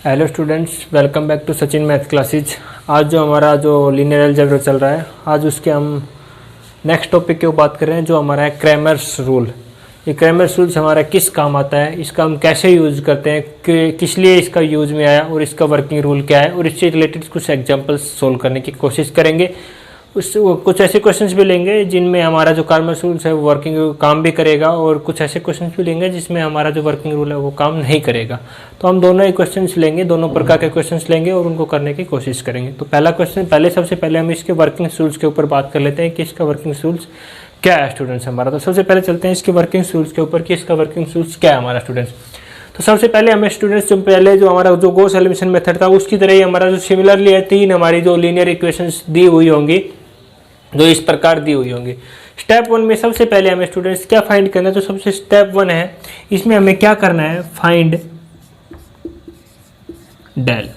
Hello students, welcome back to Sachin math classes. आज जो हमारा लीनियर अलजेब्रा चल रहा है, आज उसके हम नेक्स्ट टॉपिक के ऊपर बात कर रहे हैं, जो हमारा है क्रैमर्स रूल। ये क्रैमर्स रूल्स हमारा किस काम आता है, इसका हम कैसे यूज़ करते हैं, किस लिए इसका यूज़ में आया और इसका वर्किंग रूल क्या है, और इससे रिलेटेड कुछ एग्जांपल्स सोल्व करने की कोशिश करेंगे। कुछ ऐसे क्वेश्चंस भी लेंगे जिनमें हमारा जो क्रैमर्स रूल्स है वो वर्किंग काम भी करेगा, और कुछ ऐसे क्वेश्चंस भी लेंगे जिसमें हमारा जो वर्किंग रूल है वो काम नहीं करेगा। तो हम दोनों ही क्वेश्चंस लेंगे, दोनों प्रकार के क्वेश्चंस लेंगे और उनको करने की कोशिश करेंगे। तो पहला क्वेश्चन, सबसे पहले हम इसके वर्किंग रूल्स के ऊपर बात कर लेते हैं कि इसका वर्किंग रूल्स क्या है स्टूडेंट्स हमारा। तो सबसे पहले चलते हैं इसके वर्किंग रूल्स के ऊपर कि इसका वर्किंग रूल्स क्या है हमारा स्टूडेंट्स। तो सबसे पहले हमें स्टूडेंट्स जो हमारा जो गॉस एलिमिनेशन मेथड था उसकी तरह ही हमारा जो सिमिलरली है, तीन हमारी जो लीनियर इक्वेशंस दी हुई होंगी, जो इस प्रकार दी हुई होंगी। स्टेप वन में सबसे पहले हमें स्टूडेंट्स क्या फाइंड करना है, तो सबसे स्टेप वन है, इसमें हमें क्या करना है, फाइंड डेल।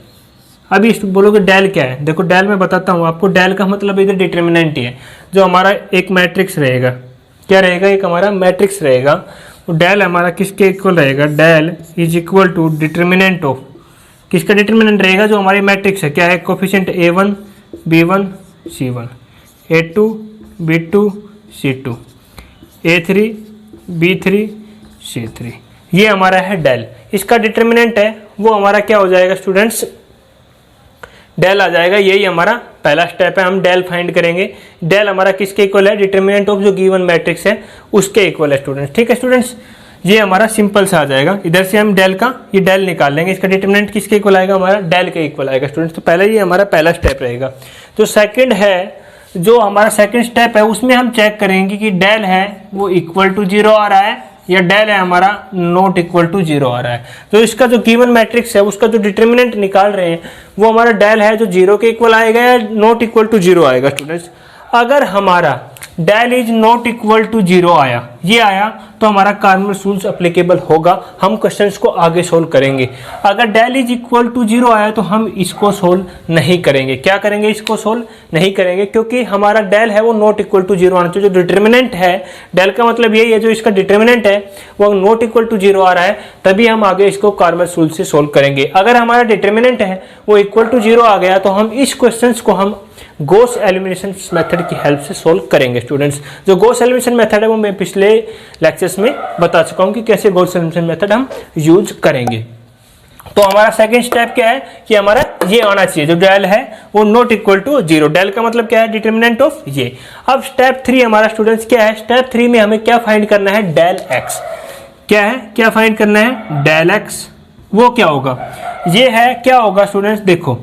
अभी बोलोगे डेल क्या है, देखो डेल मैं बताता हूँ आपको। डेल का मतलब इधर डिटर्मिनेंट ही है, जो हमारा एक मैट्रिक्स रहेगा। क्या रहेगा, एक हमारा मैट्रिक्स रहेगा। तो डेल हमारा किसके इक्वल रहेगा, del is equal to determinant of, किसका डिटर्मिनेंट रहेगा, जो हमारी मैट्रिक्स है। क्या है, coefficient A1 B1 C1, A2 B2 C2, A3 B3 C3, ये हमारा है डेल। इसका डिटर्मिनेंट है वो हमारा क्या हो जाएगा स्टूडेंट्स, डेल आ जाएगा। यही हमारा पहला स्टेप है, हम डेल फाइंड करेंगे। डेल हमारा किसके इक्वल है, डिटर्मिनेंट ऑफ जो गिवन मैट्रिक्स है उसके इक्वल है स्टूडेंट्स। ठीक है स्टूडेंट्स, ये हमारा सिंपल सा आ जाएगा। इधर से हम डेल का ये डेल निकाल लेंगे, इसका डिटर्मिनेंट किसके इक्वल आएगा, हमारा डेल के इक्वल आएगा स्टूडेंट्स। तो पहले ये हमारा पहला स्टेप रहेगा। जो सेकंड है, जो हमारा सेकंड स्टेप है, उसमें हम चेक करेंगे कि डेल है वो इक्वल टू 0 आ रहा है या डेल है हमारा नॉट इक्वल टू 0 आ रहा है। तो इसका जो गिवन मैट्रिक्स है उसका जो डिटर्मिनेंट निकाल रहे हैं वो हमारा डेल है जो 0 के इक्वल आएगा या नॉट इक्वल टू 0 आएगा स्टूडेंट्स। अगर हमारा del is not equal to 0 आया, ये आया, तो हमारा क्रैमर्स रूल्स एप्लीकेबल होगा। हम क्वेश्चंस को आगे सोल्व करेंगे। अगर डेल इज इक्वल टू 0 आया तो हम इसको सोल्व नहीं करेंगे। क्या करेंगे, इसको सोल्व नहीं करेंगे, क्योंकि हमारा डेल है वो नॉट इक्वल टू 0 आना चाहिए। जो डिटर्मिनेंट है, डेल का मतलब यही है, जो इसका डिटर्मिनेंट है वो नॉट इक्वल टू 0 आ रहा है, तभी हम आगे इसको क्रैमर्स रूल से सोल्व करेंगे। अगर हमारा डिटर्मिनेंट है वो इक्वल टू 0 आ गया तो हम इस क्वेश्चन को हम गॉस एलिमिनेशन मेथड की हेल्प से सोल्व करेंगे स्टूडेंट्स। जो गॉस एलिमिनेशन मेथड है वो मैं पिछले लेक्चर्स में बता चुका हूं कि कैसे गॉस एलिमिनेशन मेथड हम यूज करेंगे। तो हमारा सेकंड स्टेप क्या है कि हमारा ये आना चाहिए, जो डेल है वो नॉट इक्वल टू 0। डेल का मतलब क्या है, डिटर्मिनेंट ऑफ ये। अब स्टेप 3 हमारा स्टूडेंट्स क्या है, स्टेप 3 में हमें क्या फाइंड करना है, डेल एक्स। क्या है, क्या फाइंड करना है, डेल एक्स। वो क्या होगा, ये है, क्या होगा स्टूडेंट्स, देखो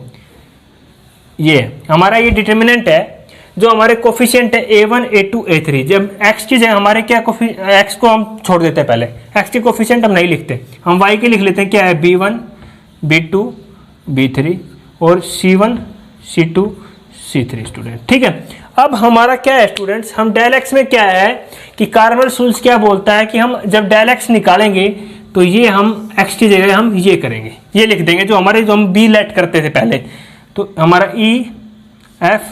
ये हमारा ये डिटर्मिनेंट है, जो हमारे कोफिशिएंट है A1 A2 A3। जब x की जगह हमारे क्या x को हम छोड़ देते हैं, पहले x के कोफिशिएंट हम नहीं लिखते, हम y के लिख लेते हैं। क्या है, B1 B2 B3 और C1 C2 C3 स्टूडेंट। ठीक है, अब हमारा क्या है स्टूडेंट्स, हम डेल x में क्या है कि क्रैमर्स रूल्स क्या बोलता है कि हम जब डेल x निकालेंगे तो ये हम x की जगह हम ये करेंगे, ये लिख देंगे, जो हमारे जो हम b लेट करते थे पहले, तो हमारा E F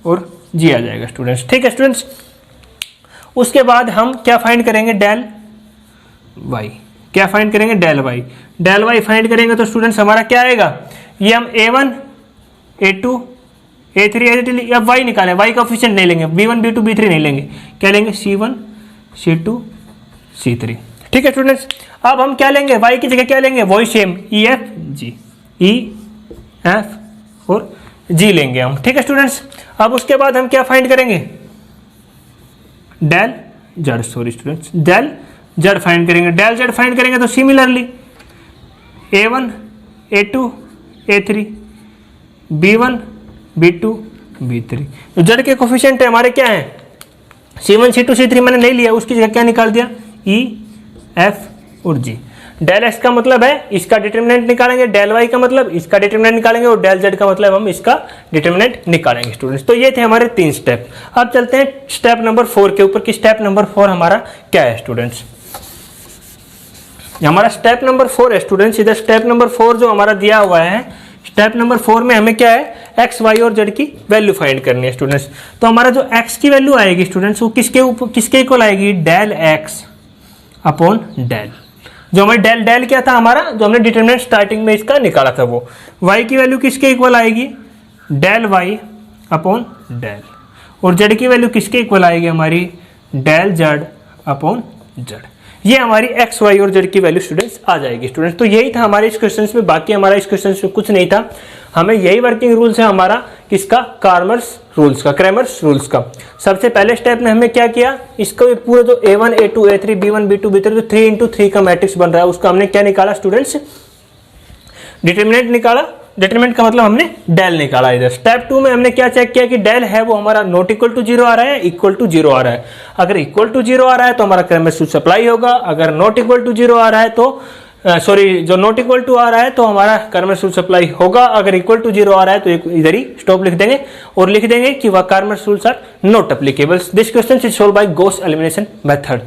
और G आ जाएगा स्टूडेंट्स। ठीक है स्टूडेंट्स, उसके बाद हम क्या फाइंड करेंगे, डेल y। क्या फाइंड करेंगे, del y। Del y find करेंगे तो स्टूडेंट्स हमारा क्या आएगा, ये हम A1 A2 A3 A3 अब y निकालें, y का कोफिशिएंट नहीं लेंगे, B1 B2 B3 नहीं लेंगे, क्या लेंगे, C1 C2 C3। ठीक है स्टूडेंट्स, अब हम क्या लेंगे, y की जगह क्या लेंगे, वही same E F G, E F और G लेंगे हम। ठीक है स्टूडेंट्स, अब उसके बाद हम क्या फाइंड करेंगे, del z, sorry students, del z find करेंगे। डेल जेड फाइंड करेंगे तो similarly A1 A2 A3 B1 B2 B3, तो जेड के कोफिशिएंट है हमारे क्या है, C1 C2 C3 मैंने नहीं लिया, उसकी जगह क्या निकाल दिया, E F और G। डेल एक्स का मतलब है इसका डिटर्मिनेंट निकालेंगे, डेल वाई का मतलब इसका डिटर्मिनेंट निकालेंगे, और डेल जेड का मतलब हम इसका डिटर्मिनेंट निकालेंगे स्टूडेंट्स। तो ये थे हमारे 3 स्टेप। अब चलते हैं स्टेप नंबर 4 के ऊपर कि स्टेप नंबर 4 हमारा क्या है स्टूडेंट्स। हमारा स्टेप नंबर 4 है स्टूडेंट्स। इधर स्टेप नंबर 4 जो हमारा दिया हुआ है, स्टेप नंबर 4 में हमें क्या है, एक्स वाई और जेड की वैल्यू फाइंड करनी है स्टूडेंट्स। तो हमारा जो एक्स की वैल्यू आएगी स्टूडेंट्स वो किसके इक्वल आएगी, डेल एक्स अपॉन डेल। जो हमारे डेल क्या था हमारा, जो हमने डिटरमिनेंट स्टार्टिंग में इसका निकाला था वो y की वैल्यू किसके इक्वल आएगी, डेल y अपॉन डेल, और z की वैल्यू किसके इक्वल आएगी हमारी, डेल z अपॉन z। ये हमारी x y और z की वैल्यू स्टूडेंट्स आ जाएगी स्टूडेंट्स। तो यही था हमारे इस क्वेश्चन में, बाकी हमारा इस क्वेश्चन में कुछ नहीं था, हमें यही वर्किंग रूल्स है हमारा किसका, क्रैमर्स रूल्स का। सबसे पहले स्टेप में हमने क्या किया, इसका पूरा जो a1 a2 a3 b1 b2 b3 जो 3 into 3 का मैट्रिक्स बन रहा है उसका हमने क्या निकाला स्टूडेंट्स, डिटरमिनेंट निकाला। डिटरमिनेंट का मतलब हमने डेल निकाला इधर। स्टेप 2 में हमने क्या चेक किया कि डेल है वो हमारा नॉट इक्वल टू 0 आ रहा है, इक्वल टू 0 आ रहा है। अगर इक्वल टू 0 आ रहा है तो हमारा क्रैमर्स रूल सप्लाई होगा, अगर नॉट इक्वल टू 0 आ रहा है तो जो नॉट इक्वल टू आ रहा है तो हमारा क्रैमर्स रूल सप्लाई होगा, अगर इक्वल टू 0 आ रहा है तो इधर ही स्टॉप लिख देंगे और लिख देंगे कि वह Cramer's rules are not applicable. This question is solve by Gauss elimination method.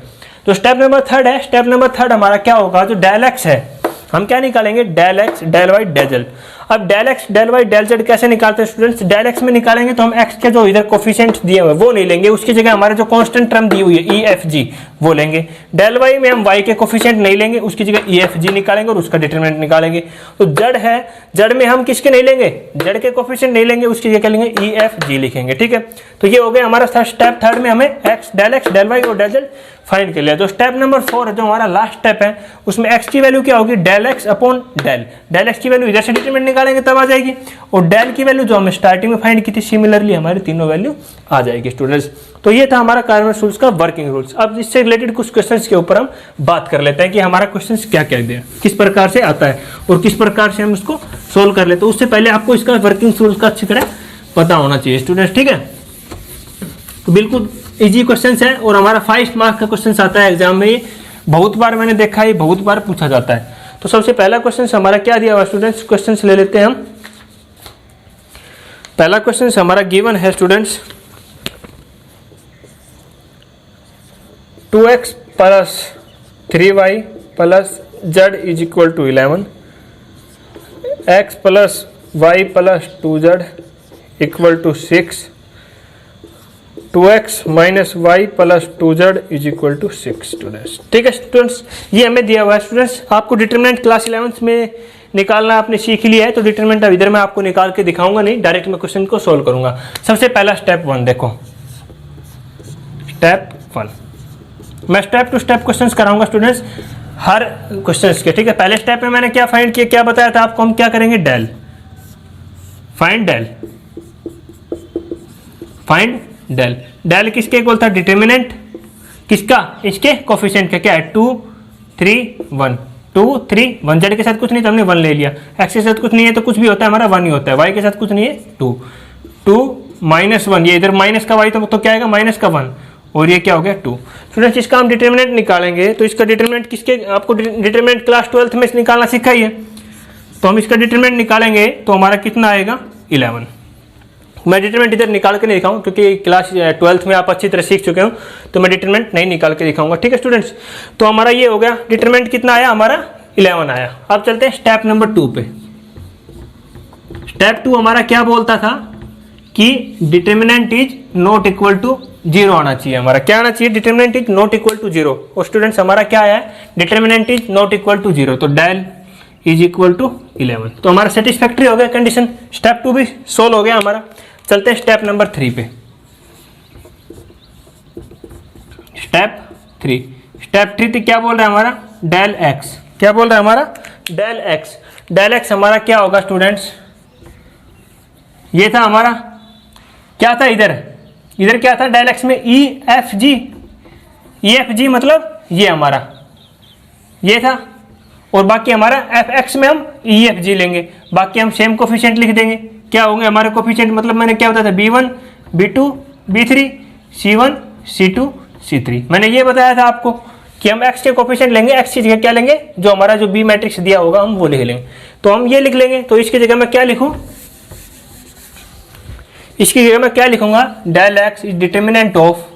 तो स्टेप नंबर 3 है, स्टेप नंबर 3 हमारा क्या होगा, जो डेल एक्स है हम क्या निकालेंगे, del X del Y del Z. अब del X del Y del Z कैसे निकालते हैं स्टूडेंट्स, डेल एक्स में निकालेंगे तो हम एक्स के जो इधर कोफिशिएंट दिए हुए वो नहीं लेंगे, उसकी जगह हमारे जो कांस्टेंट टर्म दी हुई है ई एफ जी वो लेंगे। डेल वाई में हम वाई के कोफिशिएंट नहीं लेंगे, उसकी जगह ई एफ जी निकालेंगे और उसका डिटरमिनेंट निकालेंगे। तो जेड है, जेड में हम किसके नहीं लेंगे, जेड के कोफिशिएंट नहीं लेंगे, उसकी जगह लेंगे ई एफ जी लिखेंगे, ठीक है। तो ये हो गया हमारा स्टेप 3 में हमें एक्स डेल वाई और डेल जेड फाइंड कर लिया। तो स्टेप नंबर 4 है जो हमारा लास्ट स्टेप है, उसमें एक्स की वैल्यू क्या होगी, del x upon del. Del x की वैल्यू इधर से डिटरमिनेंट निकालेंगे तब आ जाएगी, और डेल की वैल्यू जो हमने स्टार्टिंग में फाइंड की थी सिमिलरली हमारी तीनों वैल्यू आ जाएगी स्टूडेंट्स। तो ये था हमारा क्रैमर्स रूल्स का वर्किंग रूल्स। अब इससे रिलेटेड कुछ क्वेश्चंस के ऊपर हम बात कर लेते हैं कि हमारा क्वेश्चंस क्या क्या दिया, किस प्रकार से आता है और किस प्रकार से हम उसको सोल्व कर लेते हैं। उससे पहले आपको इसका वर्किंग रूल्स का अच्छी तरह पता होना चाहिए स्टूडेंट्स, ठीक है। तो बिल्कुल इजी क्वेश्चंस है और हमारा 5 मार्क्स का क्वेश्चन आता है एग्जाम में, बहुत बार मैंने देखा है, बहुत बार पूछा जाता है। तो सबसे पहला क्वेश्चन हमारा क्या दिया हुआ स्टूडेंट्स, क्वेश्चन ले लेते हैं हम। पहला क्वेश्चन हमारा गिवन है students 2x plus 3y plus z is equal to 11, x plus y plus 2z equal to 6, 2x minus y plus 2z is equal to 6 students, ठीक है स्टूडेंट्स। ये हमें दिया हुआ है स्टूडेंट्स। आपको डिटरमिनेंट क्लास 11th में निकालना आपने सीख लिया है, तो डिटरमिनेंट अब इधर मैं आपको निकाल के दिखाऊंगा नहीं, डायरेक्ट मैं क्वेश्चन को सोल्व करूंगा। सबसे पहला स्टेप 1 देखो, स्टेप 1 मैं स्टेप टू स्टेप क्वेश्चंस कराऊंगा स्टूडेंट्स हर क्वेश्चंस के, ठीक है। पहले स्टेप में मैंने क्या फाइंड किया, क्या बताया था आपको, हम क्या करेंगे, डेल फाइंड डेल। डेल किसके इक्वल था, डिटरमिनेंट किसका, इसके कोफिशिएंट का, क्या है 2 3 1, 2 3 1। जेड के साथ कुछ नहीं तो हमने 1 ले लिया, एक्स के साथ कुछ नहीं है तो कुछ भी होता है हमारा 1 ही होता है, वाई के साथ कुछ नहीं है 2 माइनस 1, ये इधर माइनस का वाई तो क्या आएगा माइनस का 1, और ये क्या हो गया 2। स्टूडेंट्स इसका हम डिटरमिनेंट निकालेंगे, तो इसका डिटरमिनेंट किसके, आपको डिटरमिनेंट क्लास 12th में निकालना सीखा ही है, तो हम इसका डिटरमिनेंट निकालेंगे तो हमारा कितना आएगा 11। मैं डिटरमिनेंट इधर निकाल के नहीं दिखाऊं क्योंकि क्लास 12th में आप अच्छी तरह सीख चुके हो, तो मैं डिटरमिनेंट नहीं निकाल के दिखाऊंगा, ठीक है स्टूडेंट्स। तो हमारा ये हो गया, डिटरमिनेंट कितना आया हमारा 11 आया। अब चलते हैं स्टेप नंबर 2 पे। स्टेप 2 हमारा क्या बोलता था कि determinant is not equal to 0 आना चाहिए, हमारा क्या आना चाहिए, determinant is not equal to 0। और स्टूडेंट्स हमारा क्या आया, determinant is not equal to 0, तो डेल इज इक्वल टू 11। तो हमारा सेटिस्फैक्ट्री हो गया कंडीशन, स्टेप 2 भी सोल्व हो गया हमारा। चलते हैं स्टेप नंबर 3 पे। स्टेप 3 क्या बोल रहा है हमारा, डेल एक्स, क्या बोल रहा है हमारा, डेल एक्स। डेल एक्स हमारा क्या होगा स्टूडेंट्स, ये था हमारा, क्या था इधर क्या था, डेल एक्स में ई एफ जी मतलब ये हमारा ये था, और बाकी हमारा एफ एक्स में हम ई एफ जी लेंगे, बाकी हम सेम कोफिशिएंट लिख देंगे। क्या होंगे हमारे कोफिशिएंट, मतलब मैंने क्या बताया था, B1 B2 B3 C1 C2 C3। मैंने ये बताया था आपको कि हम x के कोफिशिएंट लेंगे, x की जगह क्या लेंगे, जो हमारा जो B मैट्रिक्स दिया होगा हम वो लिख लेंगे। तो हम ये लिख लेंगे, तो इसकी जगह मैं क्या लिखूं, इसकी जगह मैं क्या लिखूंगा, del x is determinant of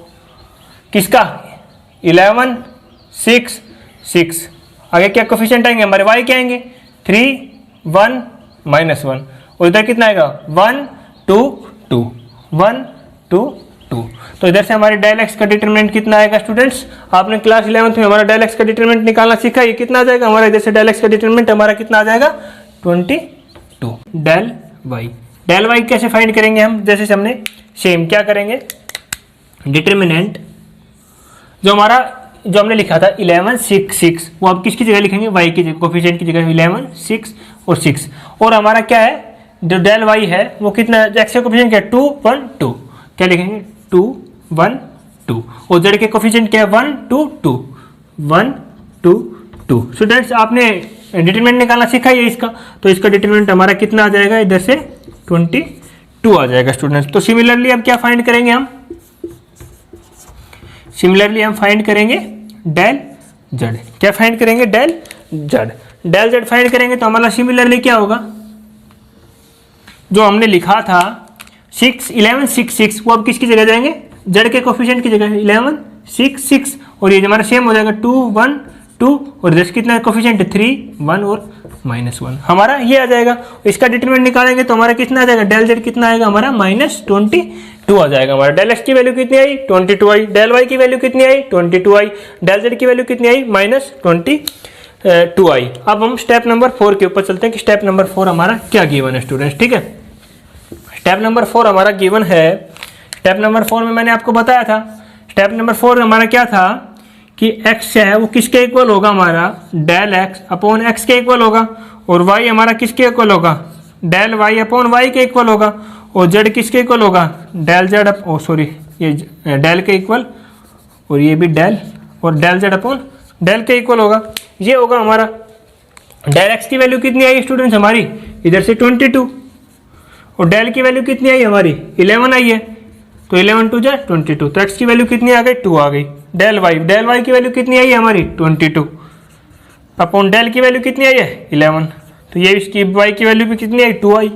किसका, 11 6 6। आगे क्या कोफिशिएंट आएंगे हमारे, y क्या आएंगे 3 1 -1, और इधर कितना आएगा 1 2 2 1 2 2। तो इधर से हमारे डेल एक्स का डिटरमिनेंट कितना आएगा स्टूडेंट्स? आपने क्लास 11th में हमारा डेल एक्स का डिटरमिनेंट निकालना सीखा, ये कितना आ जाएगा हमारा? इधर से डेल एक्स का डिटरमिनेंट हमारा कितना आ जाएगा? 22। डेल वाई कैसे फाइंड करेंगे हम? जैसे हमने सेम क्या करेंगे, डिटरमिनेंट जो हमने लिखा था 11 6 6, वो आप किसकी जगह लिखेंगे? वाई की जगह, कोफिशिएंट की जगह 11 6 और 6। और हमारा क्या है जो डेल वाई है वो कितना, एक्स का कोफिशिएंट क्या है? 2 1 2, क्या लिखेंगे? 2 1 2। और जेड के कोफिशिएंट क्या है? 1 2 2 1 2 2। स्टूडेंट्स आपने डिटरमिनेंट निकालना सीखा है इसका, तो इसका डिटरमिनेंट हमारा कितना आ जाएगा? इधर से 22 आ जाएगा स्टूडेंट्स। तो सिमिलरली अब क्या फाइंड करेंगे हम? सिमिलरली हम फाइंड करेंगे डेल जेड। क्या फाइंड करेंगे? Del z. Del z find करेंगे तो हमारा सिमिलरली क्या होगा? जो हमने लिखा था 11 6 6, वो अब किसकी जगह जाएंगे? जेड के कोफिशिएंट की जगह 11 6 6, और ये हमारा सेम हो जाएगा 2 1 2, और इधर कितना कोफिशिएंट है? 3 1 और -1, हमारा ये आ जाएगा। इसका डिटरमिनेंट निकालेंगे तो हमारा कितना आ जाएगा? डेल जेड कितना आएगा हमारा? -22 आ जाएगा हमारा। डेल एक्स की वैल्यू कितनी आई? 22 आई। डेल वाई की वैल्यू कितनी आई? 22 आई। डेल जेड की वैल्यू कितनी आई? -22 आई। अब हम स्टेप नंबर 4 के ऊपर चलते हैं कि स्टेप नंबर 4 हमारा क्या गिवन है स्टूडेंट्स, ठीक है। स्टेप नंबर 4 हमारा गिवन है। स्टेप नंबर 4 में मैंने आपको बताया था, स्टेप नंबर 4 में हमारा क्या था कि x है वो किसके इक्वल होगा? हमारा डेल एक्स अपॉन एक्स के इक्वल होगा, और y हमारा किसके इक्वल होगा? डेल वाई अपॉन वाई के इक्वल होगा, और z किसके इक्वल होगा? डेल जेड ये डेल के इक्वल, और ये भी डेल, और डेल जेड अपॉन डेल के इक्वल होगा। ये होगा हमारा। डेल एक्स की वैल्यू कितनी आई स्टूडेंट्स हमारी? इधर से 22, और डेल की वैल्यू कितनी आई हमारी? 11 आई है, तो 11 2 जा 22, तो एक्स की वैल्यू कितनी आ गई? 2 आ गई। डेल वाई की वैल्यू कितनी आई है हमारी? 22, अपॉन डेल की वैल्यू कितनी आई है? 11, तो ये इसकी वाई की वैल्यू भी कितनी आई? 2 आई।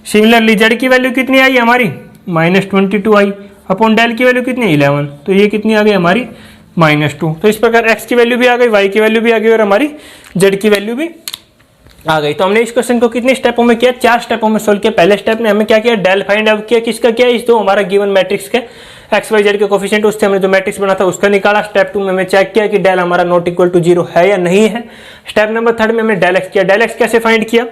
सिमिलरली जेड की वैल्यू कितनी आई हमारी? -22 आई, अपॉन डेल की वैल्यू कितनी? 11, तो ये कितनी आ गई हमारी? -2। तो इस प्रकार एक्स की वैल्यू भी आ गई, वाई की वैल्यू भी आ गई, और हमारी जेड की वैल्यू भी आ गई। तो हमने इस क्वेश्चन को कितने स्टेपों में किया? 4 स्टेपों में सोल्व किया। पहले स्टेप में हमें क्या किया? डेल फाइंड आउट किया। किसका किया? इस दो हमारा गिवन मैट्रिक्स के एक्स वाई जेड के कोफिशिएंट, उससे हमने जो मैट्रिक्स बना था उसका निकाला। स्टेप 2 में हमें चेक किया कि डेल हमारा नॉट इक्वल टू 0 है या नहीं है। स्टेप नंबर 3 में हमने डेल एक्स किया। डेल एक्स कैसे फाइंड किया?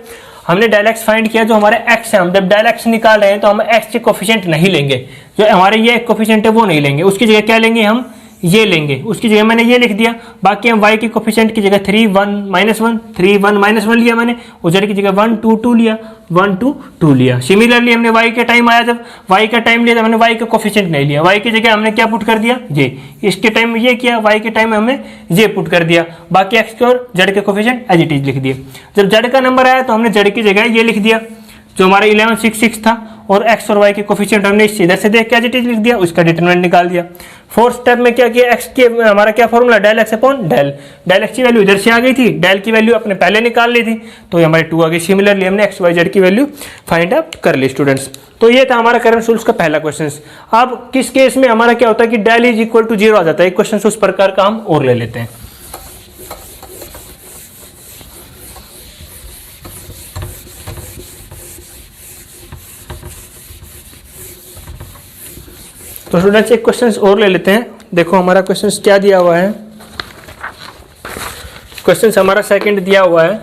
हमने डेल एक्स फाइंड किया जो हमारे एक्स है, हम जब डेल एक्स निकाल रहे हैं तो हम एक्स के कोफिशिएंट नहीं लेंगे, जो हमारे ये कोफिशिएंट है वो नहीं लेंगे, उसकी जगह क्या लेंगे? हम ये लेंगे। उसकी जगह मैंने ये लिख दिया। बाकी हम y के कोफिशिएंट की जगह 3 1 -1 3 1 -1 लिया मैंने, और z की जगह 1 2 2 लिया, 1 2 2 लिया। सिमिलरली हमने y के टाइम आया, जब y का टाइम लिया, जब हमने y के कोफिशिएंट नहीं लिया, y की जगह हमने क्या पुट कर दिया? ये। इसके टाइम में ये किया, y के टाइम में हमने ये पुट कर दिया। बाकी x के और z के कोफिशिएंट एज इट इज लिख दिए। जब z का नंबर आया तो हमने z की जगह ये लिख दिया जो हमारा 11 6 6 था, और x और y के कोफिशिएंट हमने इधर से देख के एज इट इज लिख दिया, उसका डिटरमिनेंट निकाल दिया। फोर्थ स्टेप में क्या किया? x के हमारा क्या formula? Del x upon del. Del x की वैल्यू इधर से आ गई थी, डेल की वैल्यू अपने पहले निकाल ली थी, तो ये हमारी 2 आ गई। सिमिलरली हमने x y z की वैल्यू फाइंड आउट कर ली स्टूडेंट्स। तो ये था हमारा करंट सोर्स का पहला क्वेश्चन। अब किस केस में हमारा क्या होता है कि डेल इज इक्वल टू 0 आ जाता है। एक क्वेश्चन उस प्रकार का हम और ले लेते हैं। तो स्टूडेंट्स एक क्वेश्चन और ले लेते हैं। देखो हमारा क्वेश्चन क्या दिया हुआ है। क्वेश्चन हमारा सेकंड दिया हुआ है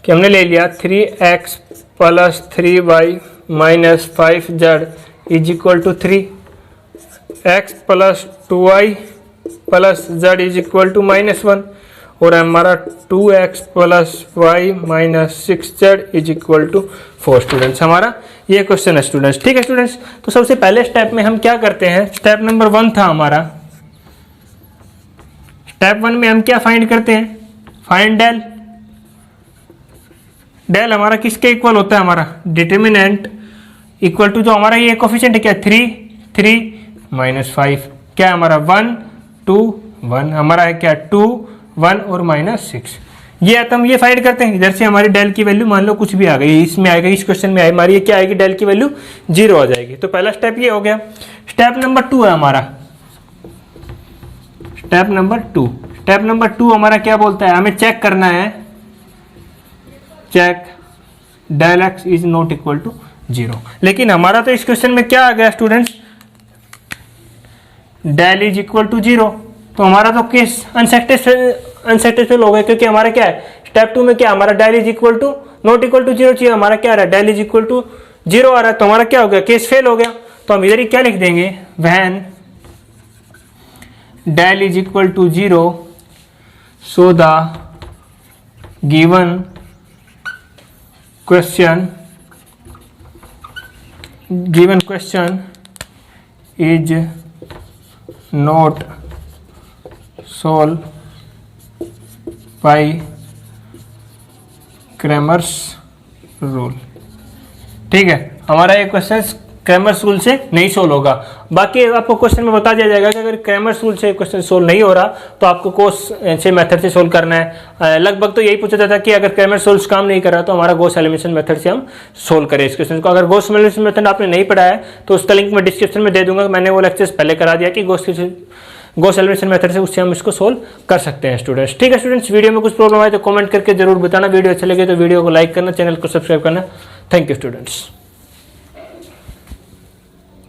कि हमने ले लिया 3x + 3y - 5z = 3, x + 2y + z = -1, और हमारा 2x + y - 6z = 4 स्टूडेंट्स। हमारा ये क्वेश्चन है स्टूडेंट्स, ठीक है स्टूडेंट्स। तो सबसे पहले स्टेप में हम क्या करते हैं? स्टेप नंबर 1 था हमारा। स्टेप 1 में हम क्या फाइंड करते हैं? Find del. डेल हमारा किसके इक्वल होता है? हमारा डिटरमिनेंट इक्वल टू जो हमारा ये कोफिशिएंट है क्या? 3 3 - 5, क्या हमारा 1 2 1, हमारा है क्या 2 1 और -6। ये हम ये फाइंड करते हैं। इधर से हमारी डेल की वैल्यू मान लो कुछ भी आ गई, इसमें आएगा, इस क्वेश्चन में आई हमारी ये क्या आएगी? डेल की वैल्यू 0 आ जाएगी। तो पहला स्टेप ये हो गया। स्टेप नंबर 2 है हमारा। स्टेप नंबर 2, स्टेप नंबर 2 हमारा क्या बोलता है? हमें चेक करना है, check del x is not equal to 0। लेकिन हमारा तो इस क्वेश्चन में क्या आ गया students, del is equal to 0, तो हमारा तो केस अनसेटिस्फाइड हो गया, क्योंकि हमारा क्या है स्टेप 2 में क्या हमारा del is equal to not equal to 0 चाहिए, हमारा क्या आ रहा है डेल इज इक्वल टू 0 आ रहा है, तो हमारा क्या हो गया केस फेल हो गया। तो हम इधर ही क्या लिख देंगे, when del is equal to 0 so the given question is not solve by Cramer's rule. ठीक है, हमारा ये क्वेश्चन क्रैमर्स रूल से नहीं सोल्व होगा। बाकी आपको क्वेश्चन में बता दिया जाएगा कि अगर क्रैमर्स रूल से क्वेश्चन सोल्व नहीं हो रहा तो आपको गॉस से मेथड से सोल्व करना है। लगभग तो यही पूछा जाता है कि अगर क्रैमर्स रूल्स काम नहीं कर रहा तो हमारा गॉस एलिमिनेशन मेथड से हम सोल्व करें इस क्वेश्चन को। अगर गॉस एलिमिनेशन मेथड आपने नहीं पढ़ा है तो उसका लिंक मैं डिस्क्रिप्शन में दे दूंगा, मैंने वो लेक्चर्स पहले करा दिया कि गॉस एलिमिनेशन मेथड से उससे हम इसको सोल्व कर सकते हैं स्टूडेंट्स। ठीक है स्टूडेंट्स, वीडियो में कुछ प्रॉब्लम आए तो कमेंट करके जरूर बताना, वीडियो अच्छा लगे तो वीडियो को लाइक करना, चैनल को सब्सक्राइब करना। Thank you students.